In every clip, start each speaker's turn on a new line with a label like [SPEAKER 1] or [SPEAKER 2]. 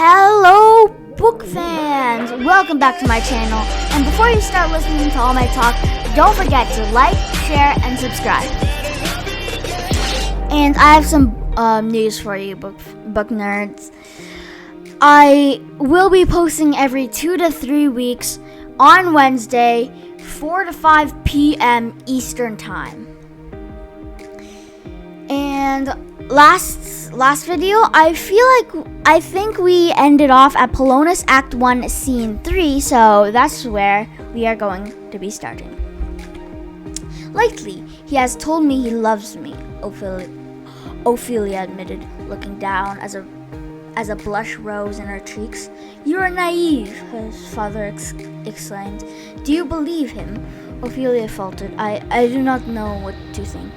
[SPEAKER 1] Hello, book fans! Welcome back to my channel. And before you start listening to all my talk, don't forget to like, share, and subscribe. And I have some news for you, book nerds. I will be posting every 2 to 3 weeks on Wednesday, 4 to 5 p.m. Eastern Time. And last video, I think we ended off at Polonus Act 1, Scene 3, so that's where we are going to be starting. Lately, he has told me he loves me, Ophelia admitted, looking down as a blush rose in her cheeks. "You are naive," her father exclaimed. "Do you believe him?" Ophelia faltered. I do not know what to think."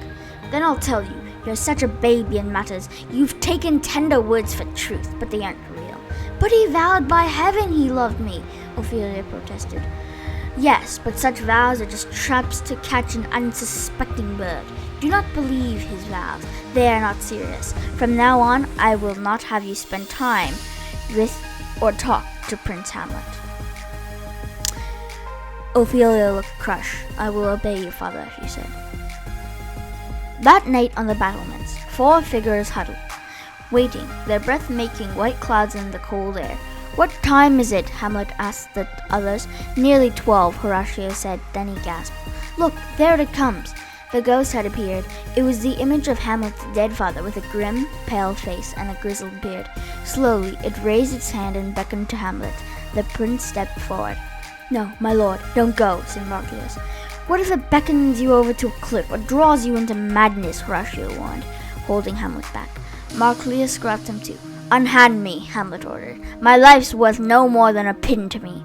[SPEAKER 1] "Then I'll tell you. You're such a baby in matters. You've taken tender words for truth, but they aren't real." "But he vowed by heaven he loved me," Ophelia protested. "Yes, but such vows are just traps to catch an unsuspecting bird. Do not believe his vows. They are not serious. From now on, I will not have you spend time with or talk to Prince Hamlet." Ophelia looked crushed. "I will obey you, father," she said. That night on the battlements, 4 figures huddled, waiting, their breath making white clouds in the cold air. "What time is it?" Hamlet asked the others. "Nearly 12, Horatio said, then he gasped. "Look, there it comes." The ghost had appeared. It was the image of Hamlet's dead father with a grim, pale face and a grizzled beard. Slowly, it raised its hand and beckoned to Hamlet. The prince stepped forward. "No, my lord, don't go," said Marcellus. "What if it beckons you over to a cliff or draws you into madness?" Horatio warned, holding Hamlet back. Marcellus grabbed him too. "Unhand me," Hamlet ordered. "My life's worth no more than a pin to me."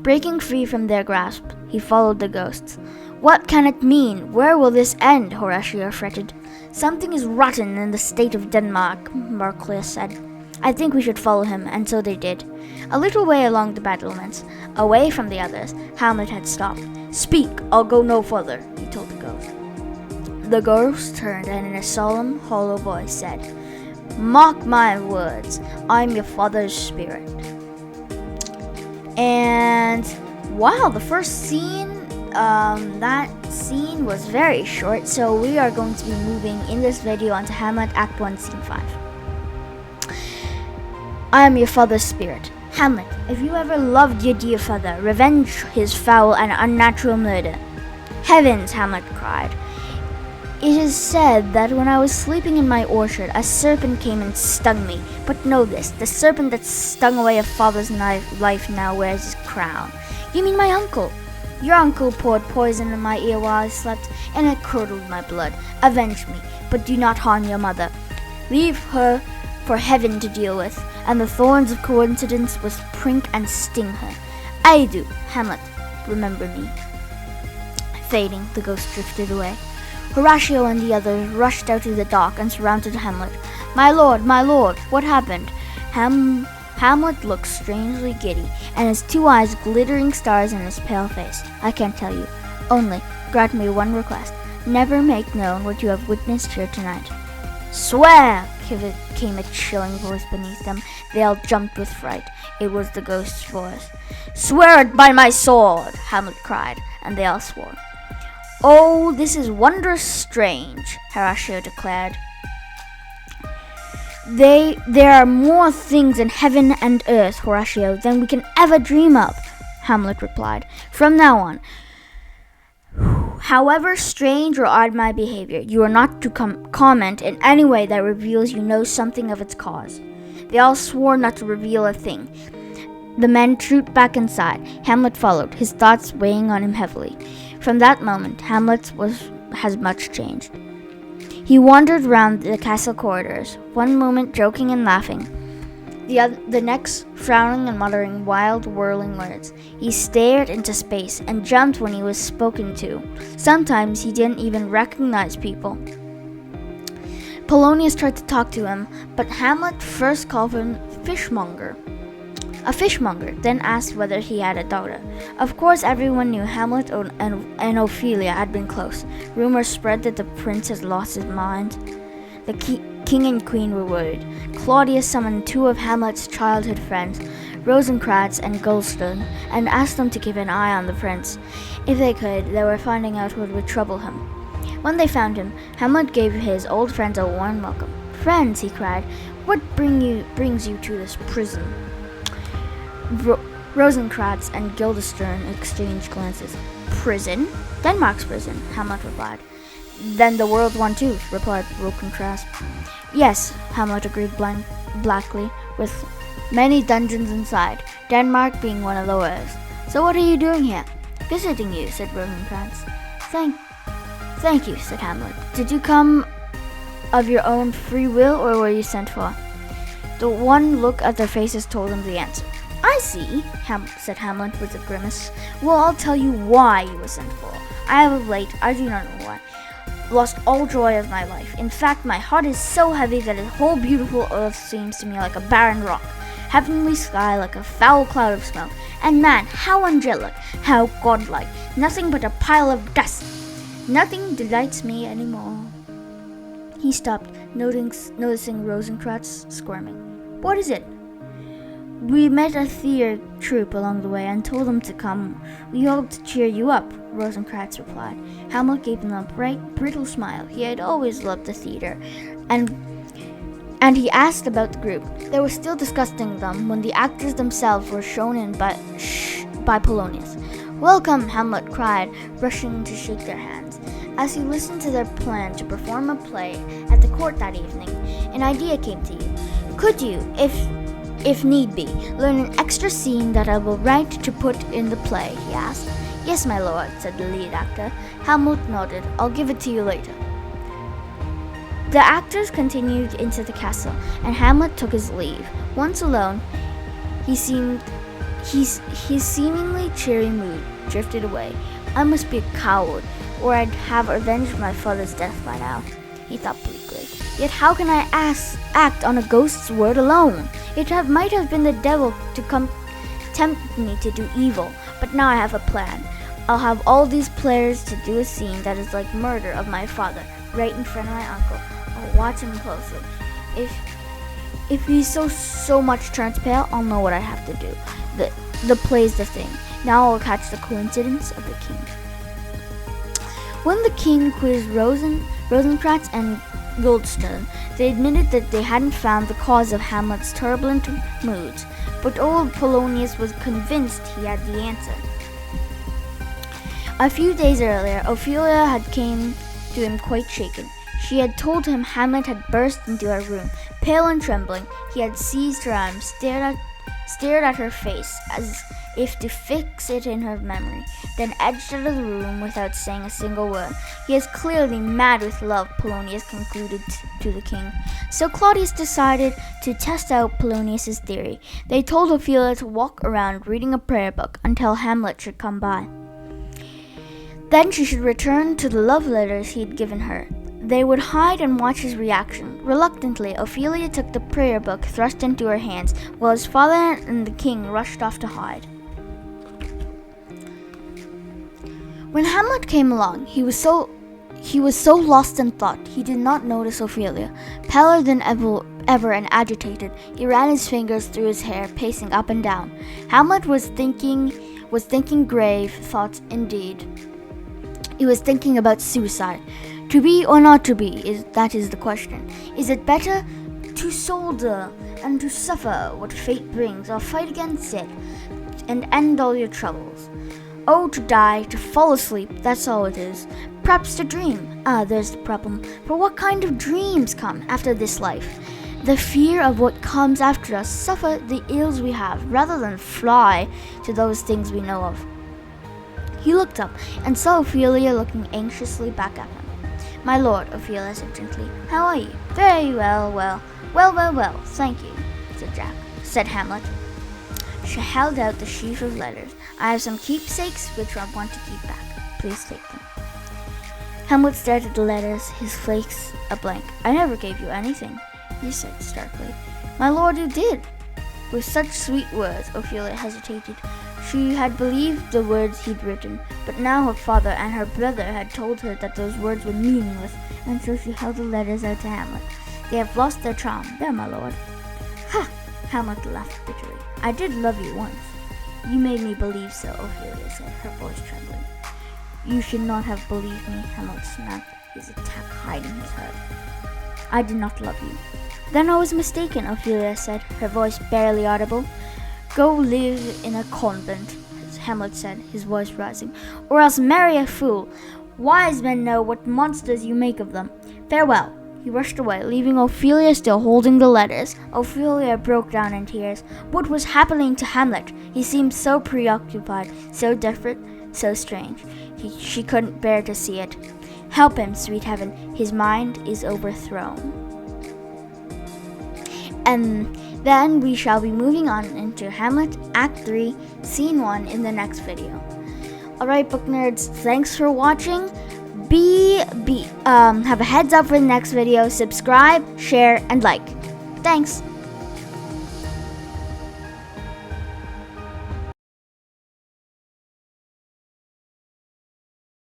[SPEAKER 1] Breaking free from their grasp, he followed the ghosts. "What can it mean? Where will this end?" Horatio fretted. "Something is rotten in the state of Denmark," Marcellus said. "I think we should follow him," and so they did. A little way along the battlements, away from the others, Hamlet had stopped. "Speak, I'll go no further," he told the ghost. The ghost turned and in a solemn, hollow voice said, "Mark my words, I'm your father's spirit." And wow, the first scene, that scene was very short, so we are going to be moving in this video onto Hamlet Act 1, Scene 5. "I am your father's spirit. Hamlet, if you ever loved your dear father, revenge his foul and unnatural murder." "Heavens!" Hamlet cried. "It is said that when I was sleeping in my orchard, a serpent came and stung me. But know this, the serpent that stung away a father's life now wears his crown." "You mean my uncle?" "Your uncle poured poison in my ear while I slept, and it curdled my blood. Avenge me, but do not harm your mother. Leave her for heaven to deal with, and the thorns of coincidence will prink and sting her. I do, Hamlet, remember me." Fading, the ghost drifted away. Horatio and the others rushed out to the dock and surrounded Hamlet. My lord, what happened?" Hamlet looked strangely giddy, and his 2 eyes glittering stars in his pale face. "I can't tell you. Only, grant me one request. Never make known what you have witnessed here tonight." "Swear!" came a chilling voice beneath them. They all jumped with fright. It was the ghost's voice. "Swear it by my sword!" Hamlet cried, and they all swore. "Oh, this is wondrous strange," Horatio declared. There are more things in heaven and earth, Horatio, than we can ever dream of," Hamlet replied. "From now on, however strange or odd my behavior, you are not to comment in any way that reveals you know something of its cause." They all swore not to reveal a thing. The men trooped back inside. Hamlet followed, his thoughts weighing on him heavily. From that moment, Hamlet has much changed. He wandered round the castle corridors, one moment joking and laughing, the next frowning and muttering wild, whirling words. He stared into space and jumped when he was spoken to. Sometimes he didn't even recognize people. Polonius tried to talk to him, but Hamlet first called him a fishmonger, then asked whether he had a daughter. Of course, everyone knew Hamlet and Ophelia had been close. Rumors spread that the prince had lost his mind. king and queen were worried. Claudius summoned two of Hamlet's childhood friends, Rosencrantz and Guildenstern, and asked them to keep an eye on the prince. If they could, they were finding out what would trouble him. When they found him, Hamlet gave his old friends a warm welcome. "Friends," he cried, "what brings you to this prison?" Rosencrantz and Guildenstern exchanged glances. "Prison? Denmark's prison," Hamlet replied. "Then the world's one too," replied Rosencrantz. "Yes," Hamlet agreed blankly, "with many dungeons inside, Denmark being one of the worst. So what are you doing here?" "Visiting you," said Rosencrantz. Thank you," said Hamlet. "Did you come of your own free will, or were you sent for?" The one look at their faces told him the answer. "I see," said Hamlet with a grimace. "Well, I'll tell you why you were sent for. I have of late, I do not know why, lost all joy of my life. In fact, my heart is so heavy that the whole beautiful earth seems to me like a barren rock, heavenly sky like a foul cloud of smoke, and man, how angelic, how godlike, nothing but a pile of dust. Nothing delights me anymore." He stopped, noticing Rosencrantz squirming. "What is it?" "We met a theater troupe along the way and told them to come. We hoped to cheer you up," Rosencrantz replied. Hamlet gave him a bright, brittle smile. He had always loved the theater, and he asked about the group. They were still discussing them when the actors themselves were shown in by Polonius. "Welcome," Hamlet cried, rushing to shake their hands. As he listened to their plan to perform a play at the court that evening, an idea came to you. "Could you, if need be, learn an extra scene that I will write to put in the play?" he asked. "Yes, my lord," said the lead actor. Hamlet nodded. "I'll give it to you later." The actors continued into the castle, and Hamlet took his leave. Once alone, his seemingly cheery mood drifted away. "I must be a coward, or I'd have avenged my father's death by now," he thought bleakly. "Yet how can I act on a ghost's word alone? It might have been the devil to come tempt me to do evil, but now I have a plan. I'll have all these players to do a scene that is like murder of my father, right in front of my uncle. I'll watch him closely. If he so much turns pale, I'll know what I have to do. The play's the thing. Now I'll catch the coincidence of the king." When the king quizzed Rosencrantz and Guildenstern, they admitted that they hadn't found the cause of Hamlet's turbulent moods, but old Polonius was convinced he had the answer. A few days earlier, Ophelia had come to him quite shaken. She had told him Hamlet had burst into her room. Pale and trembling, he had seized her arm, stared at her face as if to fix it in her memory, then edged out of the room without saying a single word. "He is clearly mad with love," Polonius concluded to the king. So Claudius decided to test out Polonius's theory. They told Ophelia to walk around reading a prayer book until Hamlet should come by. Then she should return to the love letters he had given her. They would hide and watch his reaction. Reluctantly, Ophelia took the prayer book thrust into her hands, while his father and the king rushed off to hide. When Hamlet came along, he was so lost in thought he did not notice Ophelia. Paler than ever and agitated, he ran his fingers through his hair, pacing up and down. Hamlet was thinking grave thoughts indeed. He was thinking about suicide. To be or not to be, that is the question. Is it better to soldier and to suffer what fate brings, or fight against it and end all your troubles? Oh, to die, to fall asleep, that's all it is. Perhaps to dream. There's the problem. For what kind of dreams come after this life? The fear of what comes after us, suffer the ills we have, rather than fly to those things we know of. He looked up and saw Ophelia looking anxiously back at him. "My lord," Ophelia said gently, "how are you?" "Very well, well, thank you," said Hamlet. She held out the sheaf of letters. "I have some keepsakes which I want to keep back. Please take them." Hamlet stared at the letters, his face a blank. "I never gave you anything," he said starkly. "My lord, you did." With such sweet words, Ophelia hesitated. She had believed the words he'd written, but now her father and her brother had told her that those words were meaningless, and so she held the letters out to Hamlet. They have lost their charm, there, my lord. Ha! Hamlet laughed bitterly. I did love you once. You made me believe so, Ophelia said, her voice trembling. You should not have believed me, Hamlet snapped, his attack hiding his hurt. I did not love you. Then I was mistaken, Ophelia said, her voice barely audible. Go live in a convent, Hamlet said, his voice rising, or else marry a fool. Wise men know what monsters you make of them. Farewell. He rushed away, leaving Ophelia still holding the letters. Ophelia broke down in tears. What was happening to Hamlet? He seemed so preoccupied, so different, so strange. She couldn't bear to see it. Help him, sweet heaven. His mind is overthrown. And then we shall be moving on into Hamlet, Act 3, Scene 1 in the next video. Alright, book nerds, thanks for watching. Have a heads up for the next video. Subscribe, share, and like. Thanks.